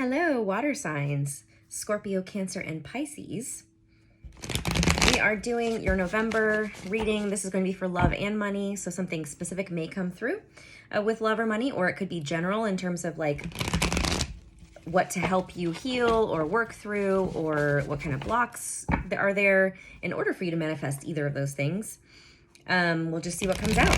Hello, water signs, Scorpio, Cancer, and Pisces. We are doing your November reading. This is going to be for love and money, so something specific may come through with love or money, or it could be general in terms of like what to help you heal or work through, or what kind of blocks are there in order for you to manifest either of those things. We'll just see what comes out.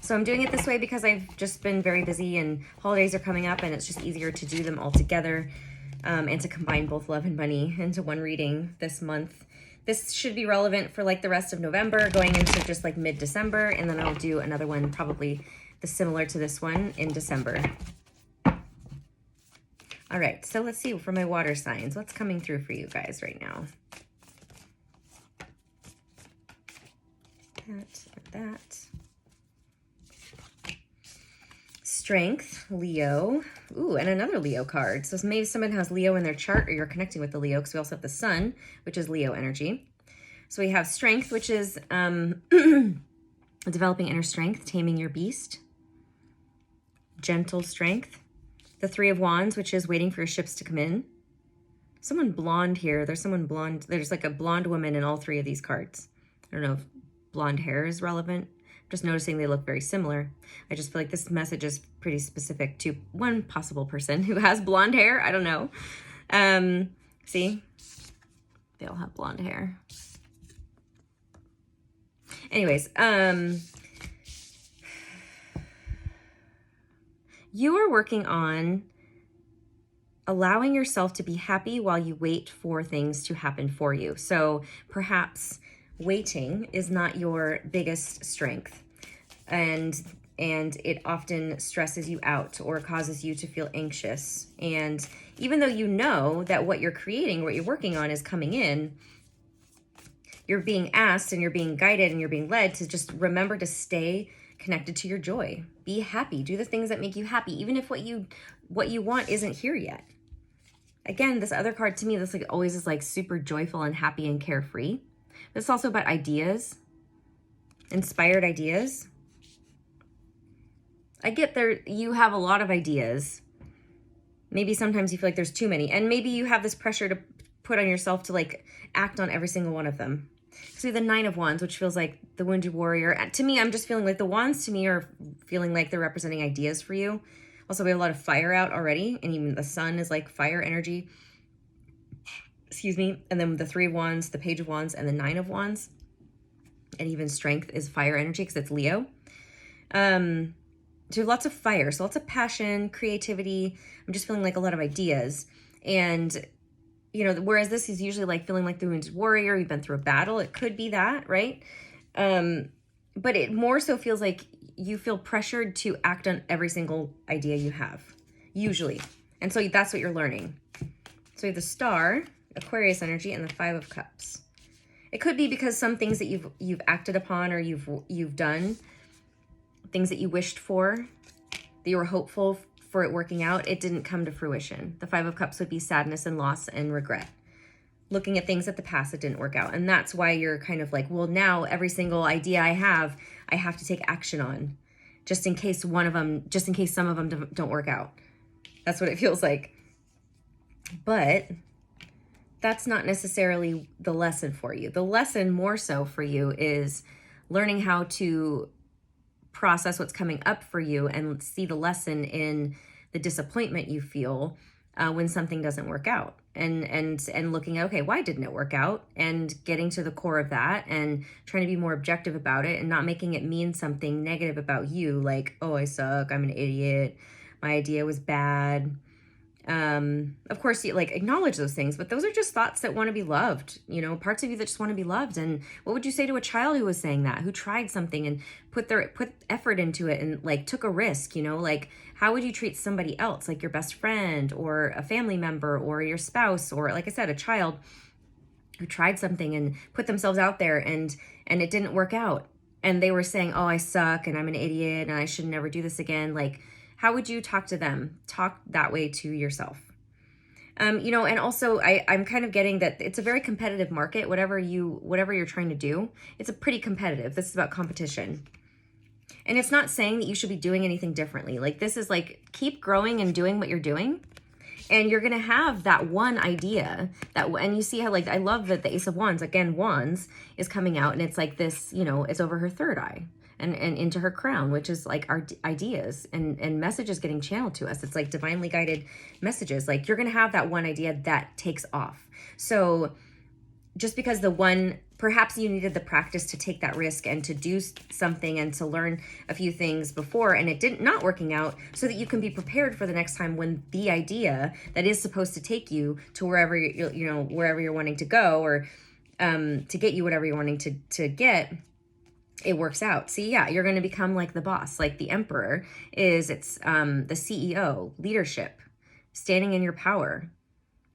So I'm doing it this way because I've just been very busy and holidays are coming up and it's just easier to do them all together and to combine both love and money into one reading this month. This should be relevant for like the rest of November going into just like mid-December, and then I'll do another one probably similar to this one in December. All right, so let's see for my water signs, what's coming through for you guys right now? That. Strength, Leo. Ooh, and another Leo card. So maybe someone has Leo in their chart, or you're connecting with the Leo, because we also have the Sun, which is Leo energy. So we have Strength, which is developing inner strength, taming your beast. Gentle Strength. The Three of Wands, which is waiting for your ships to come in. Someone blonde here. There's someone blonde. There's like a blonde woman in all three of these cards. I don't know if blonde hair is relevant. Just noticing they look very similar. I just feel like this message is pretty specific to one possible person who has blonde hair. I don't know. See? They all have blonde hair. Anyways, you are working on allowing yourself to be happy while you wait for things to happen for you. So perhaps waiting is not your biggest strength, and it often stresses you out or causes you to feel anxious. And even though you know that what you're creating, what you're working on is coming in, you're being asked and you're being guided and you're being led to just remember to stay connected to your joy. Be happy. Do the things that make you happy, even if what you want isn't here yet. Again, this other card to me, this like always is like super joyful and happy and carefree. It's also about ideas, inspired ideas. I get there, you have a lot of ideas. Maybe sometimes you feel like there's too many, and maybe you have this pressure to put on yourself to like act on every single one of them. So the Nine of Wands, which feels like the wounded warrior. To me, I'm just feeling like the wands to me are feeling like they're representing ideas for you. Also, we have a lot of fire out already, and even the Sun is like fire energy. Excuse me. And then the Three of Wands, the Page of Wands, and the Nine of Wands. And even Strength is fire energy because it's Leo. So lots of fire, so lots of passion, creativity. I'm just feeling like a lot of ideas. And, you know, whereas this is usually like feeling like the wounded warrior, you've been through a battle. It could be that, right? But it more so feels like you feel pressured to act on every single idea you have, usually. And so that's what you're learning. So we have the Star, Aquarius energy, and the Five of Cups. It could be because some things that you've acted upon or you've done, things that you wished for, that you were hopeful for it working out, it didn't come to fruition. The Five of Cups would be sadness and loss and regret. Looking at things at the past that didn't work out. And that's why you're kind of like, well, now every single idea I have to take action on, just in case some of them don't work out. That's what it feels like. But that's not necessarily the lesson for you. The lesson more so for you is learning how to process what's coming up for you and see the lesson in the disappointment you feel when something doesn't work out, and looking at, okay, why didn't it work out, and getting to the core of that and trying to be more objective about it and not making it mean something negative about you, like, oh, I suck, I'm an idiot, my idea was bad. Of course, you like acknowledge those things, but those are just thoughts that want to be loved, you know, parts of you that just want to be loved. And what would you say to a child who was saying that, who tried something and put effort into it and like took a risk, you know, like how would you treat somebody else, like your best friend or a family member or your spouse, or like I said, a child who tried something and put themselves out there and it didn't work out. And they were saying, oh, I suck and I'm an idiot and I should never do this again. Like, how would you talk to them? Talk that way to yourself. You know, and also I'm kind of getting that it's a very competitive market. Whatever you're trying to do, it's a pretty competitive. This is about competition. And it's not saying that you should be doing anything differently. Like, this is like, keep growing and doing what you're doing. And you're going to have that one idea that, and you see how, like, I love that the Ace of Wands, again, Wands is coming out, and it's like this, you know, it's over her third eye and into her crown, which is like our ideas and messages getting channeled to us. It's like divinely guided messages. Like, you're going to have that one idea that takes off. So just because the one, perhaps you needed the practice to take that risk and to do something and to learn a few things before, and it didn't not working out, so that you can be prepared for the next time when the idea that is supposed to take you to wherever you know, wherever you're wanting to go, or to get you whatever you're wanting to get, it works out. See, yeah, you're going to become like the boss. Like the emperor is, it's the CEO, leadership, standing in your power.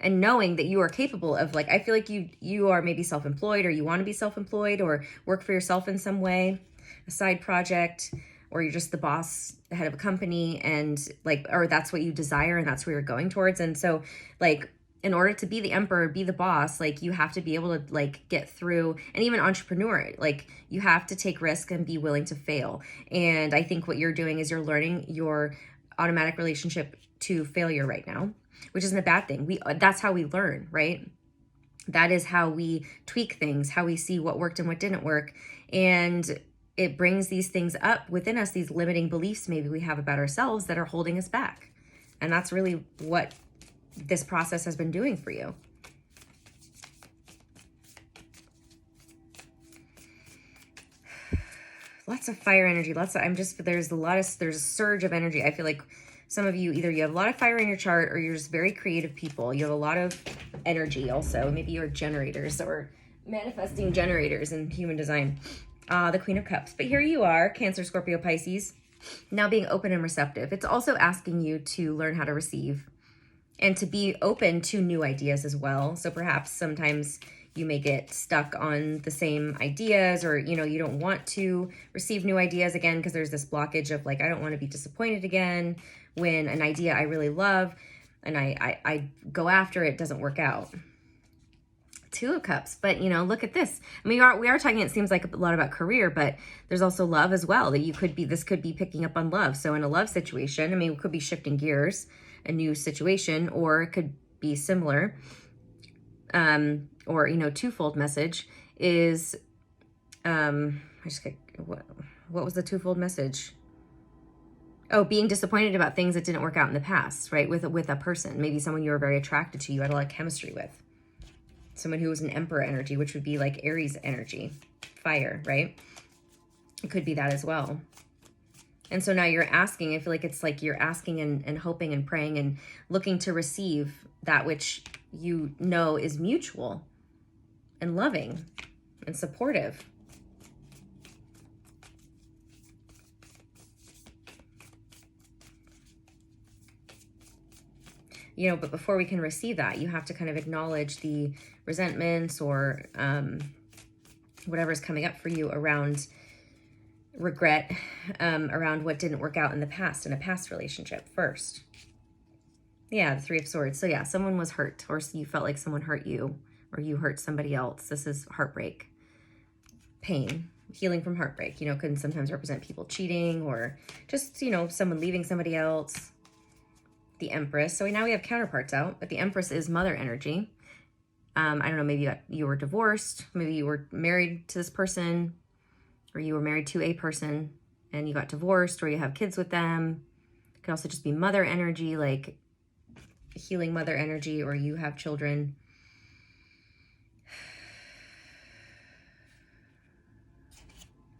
And knowing that you are capable of, like, I feel like you are maybe self-employed, or you want to be self-employed, or work for yourself in some way, a side project, or you're just the boss, the head of a company, and like, or that's what you desire and that's where you're going towards. And so, like, in order to be the emperor, be the boss, like, you have to be able to, like, get through, and even entrepreneur, like, you have to take risk and be willing to fail. And I think what you're doing is you're learning your automatic relationship to failure right now, which isn't a bad thing. That's how we learn, right? That is how we tweak things, how we see what worked and what didn't work. And it brings these things up within us, these limiting beliefs maybe we have about ourselves that are holding us back. And that's really what this process has been doing for you. Lots of fire energy, there's a surge of energy. I feel like some of you, either you have a lot of fire in your chart, or you're just very creative people. You have a lot of energy also. Maybe you're generators or manifesting generators in human design. The Queen of Cups. But here you are, Cancer, Scorpio, Pisces, now being open and receptive. It's also asking you to learn how to receive and to be open to new ideas as well. So perhaps sometimes you may get stuck on the same ideas, or, you know, you don't want to receive new ideas again because there's this blockage of, like, I don't want to be disappointed again when an idea I really love and I go after it doesn't work out. Two of Cups. But, you know, look at this. I mean, we are talking, it seems like a lot about career, but there's also love as well, that this could be picking up on love. So in a love situation, I mean, it could be shifting gears, a new situation, or it could be similar. Or, you know, twofold message is, what was the twofold message? Oh, being disappointed about things that didn't work out in the past, right? With a person, maybe someone you were very attracted to, you had a lot of chemistry with. Someone who was an emperor energy, which would be like Aries energy, fire, right? It could be that as well. And so now you're asking, I feel like it's like you're asking and hoping and praying and looking to receive that which you know is mutual and loving and supportive. You know, but before we can receive that, you have to kind of acknowledge the resentments or whatever's coming up for you around regret, around what didn't work out in the past, in a past relationship first. Yeah, the Three of Swords. So yeah, someone was hurt, or you felt like someone hurt you, or you hurt somebody else. This is heartbreak, pain, healing from heartbreak. You know, can sometimes represent people cheating, or just, you know, someone leaving somebody else. The Empress. So now we have counterparts out, but the Empress is mother energy. I don't know, maybe you were divorced, maybe you were married to this person, or you were married to a person and you got divorced, or you have kids with them. It could also just be mother energy, like healing mother energy, or you have children.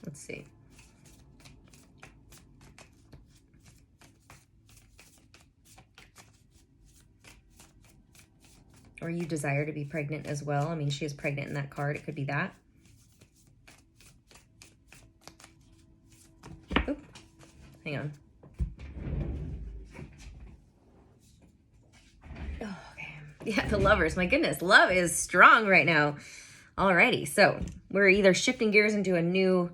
Let's see. Or you desire to be pregnant as well. I mean, she is pregnant in that card. It could be that. Oop. Hang on. Oh, okay. Yeah, the Lovers. My goodness, love is strong right now. Alrighty, so we're either shifting gears into a new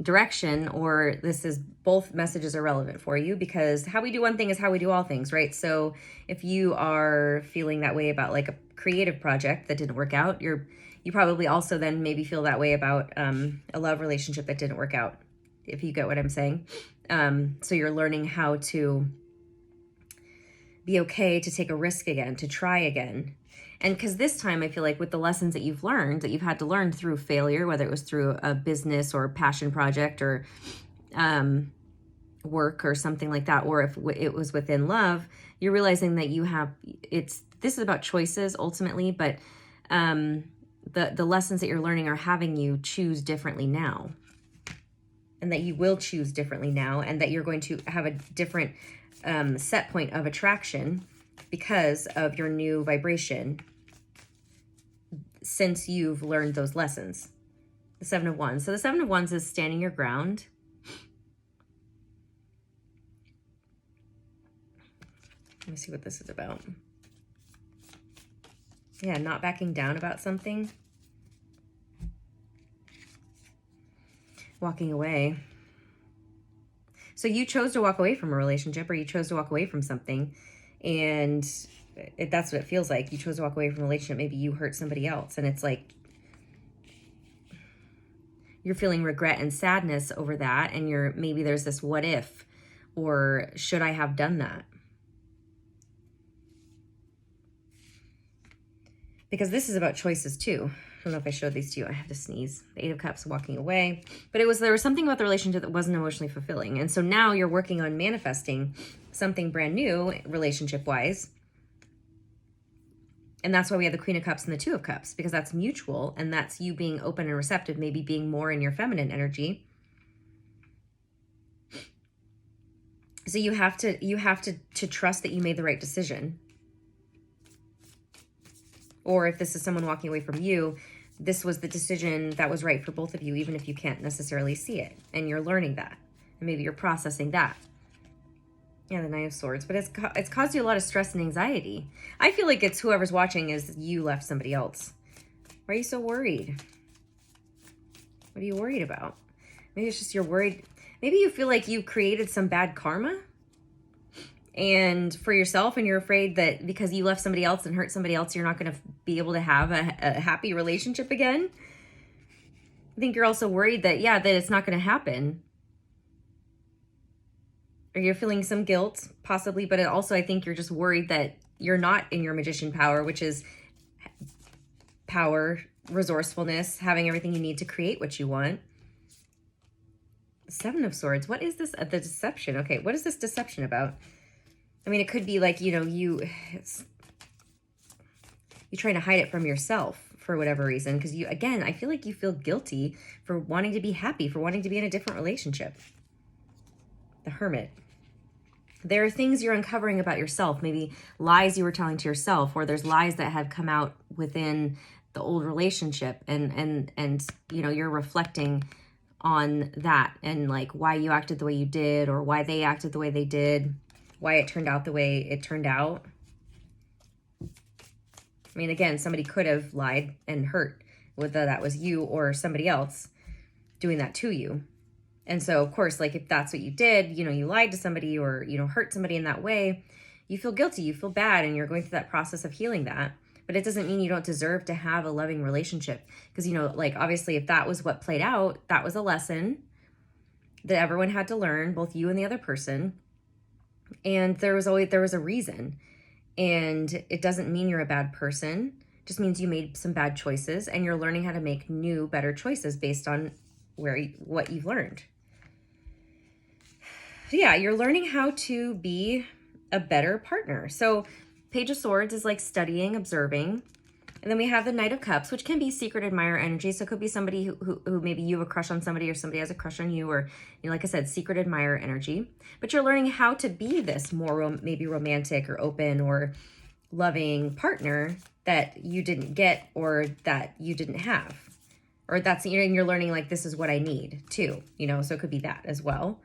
direction, or this is, both messages are relevant for you, because how we do one thing is how we do all things, right? So if you are feeling that way about like a creative project that didn't work out, you probably also then maybe feel that way about a love relationship that didn't work out. if you get what I'm saying. So you're learning how to be okay to take a risk again, to try again. And because this time I feel like with the lessons that you've learned, that you've had to learn through failure, whether it was through a business or passion project or work or something like that, or if it was within love, you're realizing that this is about choices ultimately, but the lessons that you're learning are having you choose differently now, and that you will choose differently now, and that you're going to have a different set point of attraction because of your new vibration since you've learned those lessons. The Seven of Wands. So the Seven of Wands is standing your ground. Let me see what this is about. Yeah, not backing down about something. Walking away. So you chose to walk away from a relationship, or you chose to walk away from something, and that's what it feels like. You chose to walk away from a relationship. Maybe you hurt somebody else, and it's like you're feeling regret and sadness over that, and maybe there's this what if, or should I have done that? Because this is about choices too. I don't know if I showed these to you. I have to sneeze. The Eight of Cups, walking away. But there was something about the relationship that wasn't emotionally fulfilling. And so now you're working on manifesting something brand new relationship-wise. And that's why we have the Queen of Cups and the Two of Cups, because that's mutual, and that's you being open and receptive, maybe being more in your feminine energy. So you have to trust that you made the right decision. Or if this is someone walking away from you, this was the decision that was right for both of you, even if you can't necessarily see it. And you're learning that. And maybe you're processing that. Yeah, the Nine of Swords. But it's caused you a lot of stress and anxiety. I feel like it's whoever's watching is you left somebody else. Why are you so worried? What are you worried about? Maybe it's just you're worried. Maybe you feel like you created some bad karma and for yourself, and you're afraid that because you left somebody else and hurt somebody else, you're not going to be able to have a happy relationship again. I think you're also worried that, that it's not going to happen. Or you're feeling some guilt, possibly, but also I think you're just worried that you're not in your magician power, which is power, resourcefulness, having everything you need to create what you want. Seven of Swords. What is this? The deception. Okay, what is this deception about? I mean, it could be like, you're trying to hide it from yourself for whatever reason. Because again, I feel like you feel guilty for wanting to be happy, for wanting to be in a different relationship. The Hermit. There are things you're uncovering about yourself, maybe lies you were telling to yourself, or there's lies that have come out within the old relationship, and you're reflecting on that, and like why you acted the way you did, or why they acted the way they did, why it turned out the way it turned out. I mean, again, somebody could have lied and hurt, whether that was you or somebody else doing that to you. And so, of course, like if that's what you did, you lied to somebody or, hurt somebody in that way, you feel guilty, you feel bad, and you're going through that process of healing that. But it doesn't mean you don't deserve to have a loving relationship. Because, like obviously if that was what played out, that was a lesson that everyone had to learn, both you and the other person. And there was a reason. And it doesn't mean you're a bad person. It just means you made some bad choices, and you're learning how to make new, better choices based on what you've learned. Yeah, you're learning how to be a better partner. So Page of Swords is like studying, observing. And then we have the Knight of Cups, which can be secret admirer energy. So it could be somebody who maybe you have a crush on somebody, or somebody has a crush on you, or like I said, secret admirer energy. But you're learning how to be this more maybe romantic or open or loving partner that you didn't get, or that you didn't have. Or that's, and you're learning like, this is what I need too, so it could be that as well.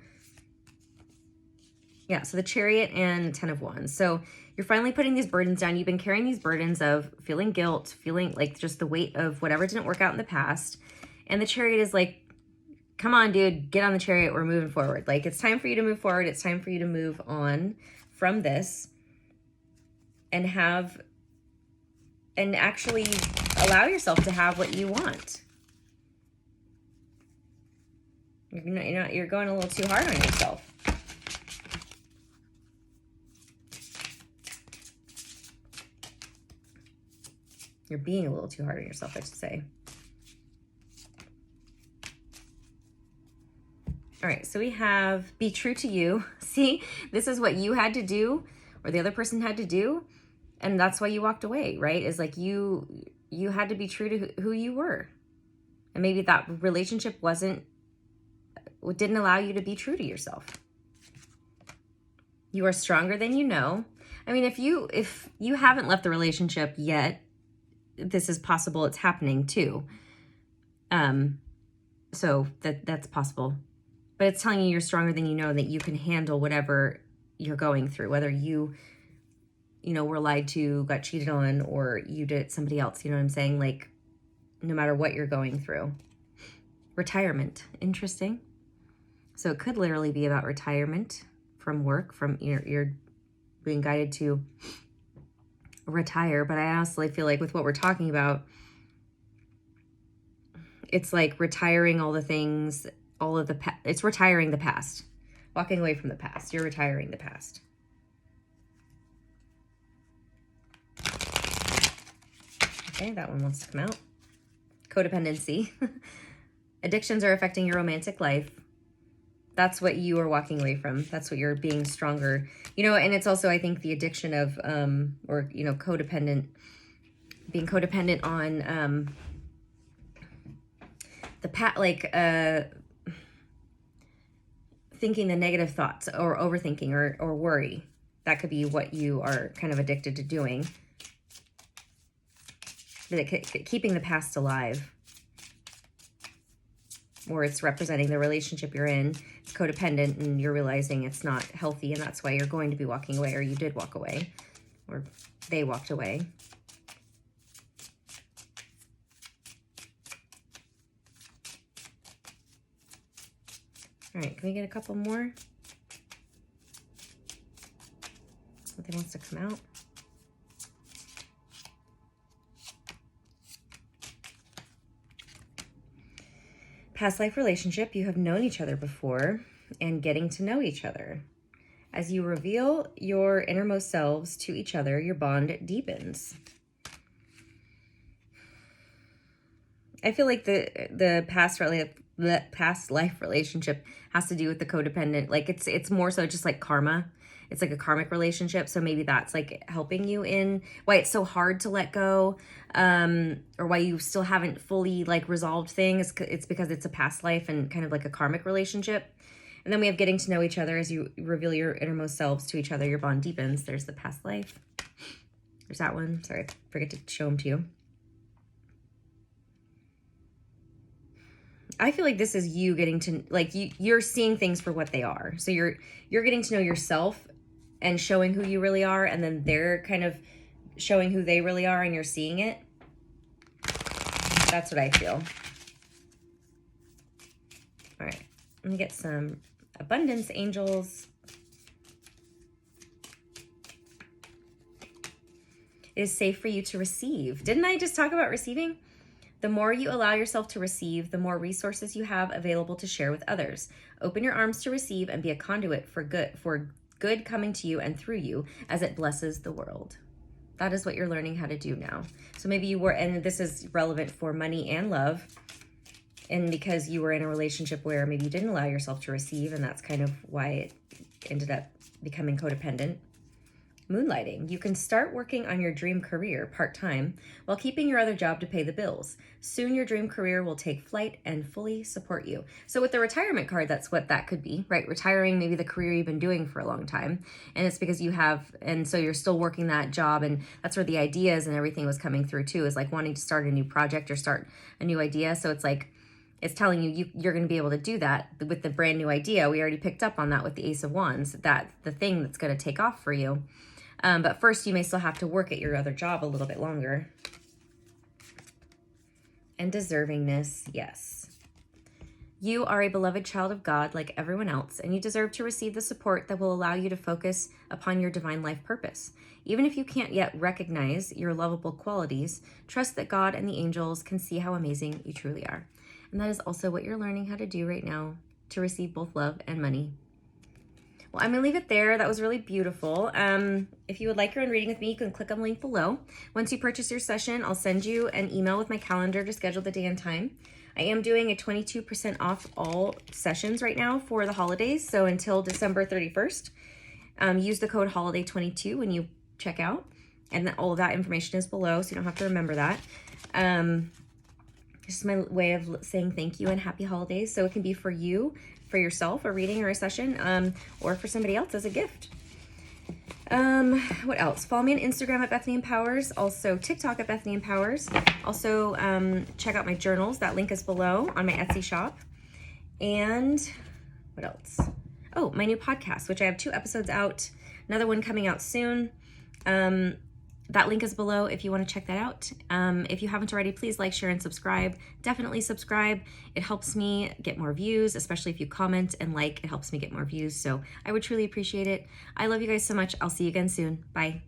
Yeah, so the Chariot and Ten of Wands. So you're finally putting these burdens down. You've been carrying these burdens of feeling guilt, feeling like just the weight of whatever didn't work out in the past. And the Chariot is like, come on, dude, get on the Chariot. We're moving forward. Like, it's time for you to move forward. It's time for you to move on from this and actually allow yourself to have what you want. You're going a little too hard on yourself. You're being a little too hard on yourself, I should say. All right, so we have be true to you. See, this is what you had to do, or the other person had to do, and that's why you walked away, right? Is like you had to be true to who you were. And maybe that relationship didn't allow you to be true to yourself. You are stronger than you know. I mean, if you haven't left the relationship yet, this is possible. It's happening too. So that's possible. But it's telling you you're stronger than you know, that you can handle whatever you're going through, whether you were lied to, got cheated on, or you did it to somebody else. You know what I'm saying? Like, no matter what you're going through. Retirement. Interesting. So it could literally be about retirement from work, from you're being guided to retire. But I honestly feel like with what we're talking about, it's like retiring all the things, it's retiring the past, walking away from the past. You're retiring the past. Okay, that one wants to come out. Codependency. Addictions are affecting your romantic life. That's what you are walking away from. That's what you're being stronger. And it's also, I think, the addiction of, codependent, being codependent on thinking the negative thoughts, or overthinking, or worry. That could be what you are kind of addicted to doing. Keeping the past alive. Or it's representing the relationship you're in. It's codependent, and you're realizing it's not healthy, and that's why you're going to be walking away, or you did walk away, or they walked away. All right, can we get a couple more? Something wants to come out. Past life relationship, you have known each other before, and getting to know each other. As you reveal your innermost selves to each other, your bond deepens. I feel like the past life relationship has to do with the codependent. Like it's more so just like karma. It's like a karmic relationship. So maybe that's like helping you in why it's so hard to let go, or why you still haven't fully like resolved things. It's because it's a past life and kind of like a karmic relationship. And then we have getting to know each other. As you reveal your innermost selves to each other, your bond deepens. There's the past life. There's that one. Sorry, I forget to show them to you. I feel like this is you getting to, like, you're seeing things for what they are. So you're getting to know yourself and showing who you really are, and then they're kind of showing who they really are, and you're seeing it. That's what I feel. All right, let me get some abundance angels. It is safe for you to receive. Didn't I just talk about receiving? The more you allow yourself to receive, the more resources you have available to share with others. Open your arms to receive and be a conduit for good coming to you and through you as it blesses the world. That is what you're learning how to do now. So maybe you were, and this is relevant for money and love, and because you were in a relationship where maybe you didn't allow yourself to receive, and that's kind of why it ended up becoming codependent. Moonlighting. You can start working on your dream career part-time while keeping your other job to pay the bills. Soon your dream career will take flight and fully support you. So with the retirement card, that's what that could be, right? Retiring maybe the career you've been doing for a long time. And it's because you have, and so you're still working that job, and that's where the ideas and everything was coming through too, is like wanting to start a new project or start a new idea. So it's like, it's telling you're going to be able to do that with the brand new idea. We already picked up on that with the Ace of Wands, that the thing that's going to take off for you. But first, you may still have to work at your other job a little bit longer. And deservingness, yes. You are a beloved child of God like everyone else, and you deserve to receive the support that will allow you to focus upon your divine life purpose. Even if you can't yet recognize your lovable qualities, trust that God and the angels can see how amazing you truly are. And that is also what you're learning how to do right now to receive both love and money. Well, I'm gonna leave it there. That was really beautiful. If you would like your own reading with me, you can click on the link below. Once you purchase your session, I'll send you an email with my calendar to schedule the day and time. I am doing a 22% off all sessions right now for the holidays, so until December 31st. Use the code HOLIDAY22 when you check out, and all of that information is below, so you don't have to remember that. This is my way of saying thank you and happy holidays, so it can be for you, for yourself, a reading or a session, or for somebody else as a gift. What else? Follow me on Instagram at Bethany Empowers, also TikTok at Bethany Empowers. Also, check out my journals. That link is below on my Etsy shop. And what else? Oh, my new podcast, which I have 2 episodes out. Another one coming out soon. That link is below if you want to check that out. If you haven't already, please like, share, and subscribe. Definitely subscribe. It helps me get more views, especially if you comment and like. It helps me get more views, so I would truly appreciate it. I love you guys so much. I'll see you again soon. Bye.